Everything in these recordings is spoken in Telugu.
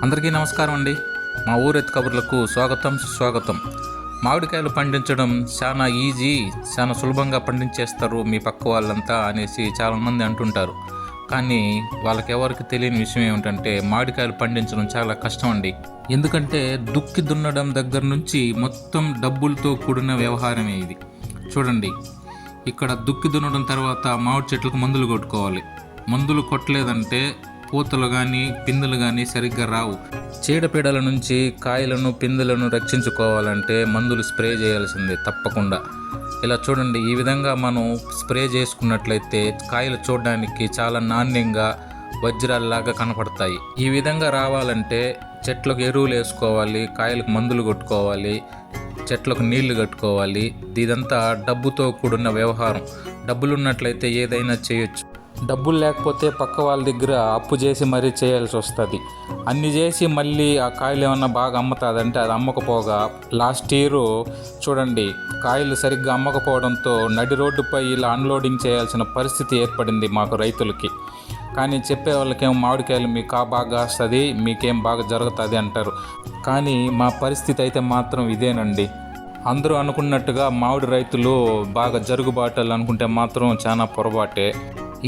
అందరికీ నమస్కారం అండి. మా ఊరెత్తు కబుర్లకు స్వాగతం సుస్వాగతం. మామిడికాయలు పండించడం చాలా ఈజీ, చాలా సులభంగా పండించేస్తారు మీ పక్క వాళ్ళంతా అనేసి చాలామంది అంటుంటారు. కానీ వాళ్ళకెవరికి తెలియని విషయం ఏమిటంటే మామిడికాయలు పండించడం చాలా కష్టం అండి. ఎందుకంటే దుక్కి దున్నడం దగ్గర నుంచి మొత్తం డబ్బులతో కూడిన వ్యవహారమే ఇది. చూడండి, ఇక్కడ దుక్కి దున్నడం తర్వాత మామిడి చెట్లకు మందులు కొట్టుకోవాలి. మందులు కొట్టలేదంటే పూతలు కానీ పిందెలు కానీ సరిగ్గా రావు. చీడపీడల నుంచి కాయలను పిందెలను రక్షించుకోవాలంటే మందులు స్ప్రే చేయాల్సిందే తప్పకుండా. ఇలా చూడండి, ఈ విధంగా మనం స్ప్రే చేసుకున్నట్లయితే కాయలు చూడడానికి చాలా నాణ్యంగా వజ్రాల్లాగా కనపడతాయి. ఈ విధంగా రావాలంటే చెట్లకు ఎరువులు వేసుకోవాలి, కాయలకు మందులు కొట్టుకోవాలి, చెట్లకు నీళ్లు కట్టుకోవాలి. ఇదంతా డబ్బుతో కూడిన వ్యవహారం. డబ్బులు ఉన్నట్లయితే ఏదైనా చేయొచ్చు. డబ్బులు లేకపోతే పక్క వాళ్ళ దగ్గర అప్పు చేసి మరీ చేయాల్సి వస్తుంది. అన్ని చేసి మళ్ళీ ఆ కాయలు ఏమన్నా బాగా అమ్ముతుందంటే అది అమ్మకపోగా లాస్ట్ ఇయర్ చూడండి, కాయలు సరిగ్గా అమ్మకపోవడంతో నడి రోడ్డుపై ఇలా అన్లోడింగ్ చేయాల్సిన పరిస్థితి ఏర్పడింది మాకు రైతులకి. కానీ చెప్పే వాళ్ళకేమో మామిడికాయలు మీకు బాగా వస్తుంది, మీకేం బాగా జరుగుతుంది అంటారు. కానీ మా పరిస్థితి అయితే మాత్రం ఇదేనండి. అందరూ అనుకున్నట్టుగా మామిడి రైతులు బాగా జరుగుబాటలు అనుకుంటే మాత్రం చాలా పొరపాటే.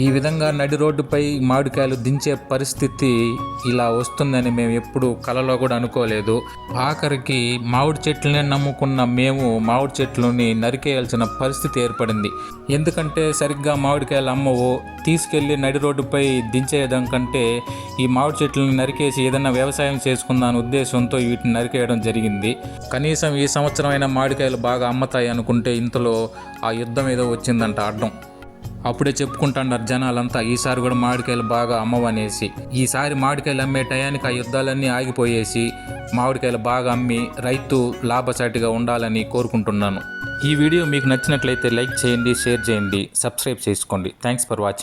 ఈ విధంగా నడి రోడ్డుపై మామిడికాయలు దించే పరిస్థితి ఇలా వస్తుందని మేము ఎప్పుడు కలలో కూడా అనుకోలేదు. ఆఖరికి మామిడి చెట్లనే నమ్ముకున్న మేము మామిడి చెట్లని నరికేయాల్సిన పరిస్థితి ఏర్పడింది. ఎందుకంటే సరిగ్గా మామిడికాయలు అమ్మవు, తీసుకెళ్ళి నడి రోడ్డుపై దించేయడం కంటే ఈ మామిడి చెట్లను నరికేసి ఏదైనా వ్యవసాయం చేసుకుందాని ఉద్దేశంతో వీటిని నరికేయడం జరిగింది. కనీసం ఈ సంవత్సరం అయినా మామిడికాయలు బాగా అమ్మతాయి అనుకుంటే ఇంతలో ఆ యుద్ధం ఏదో వచ్చిందంట అడ్డం. అప్పుడే చెప్పుకుంటున్నారు జనాలంతా ఈసారి కూడా మామిడికాయలు బాగా అమ్మవనేసి. ఈసారి మామిడికాయలు అమ్మే టయానికి ఆ యుద్ధాలన్నీ ఆగిపోయేసి మామిడికాయలు బాగా అమ్మి రైతు లాభసాటిగా ఉండాలని కోరుకుంటున్నాను. ఈ వీడియో మీకు నచ్చినట్లయితే లైక్ చేయండి, షేర్ చేయండి, సబ్స్క్రైబ్ చేసుకోండి. Thanks for watching.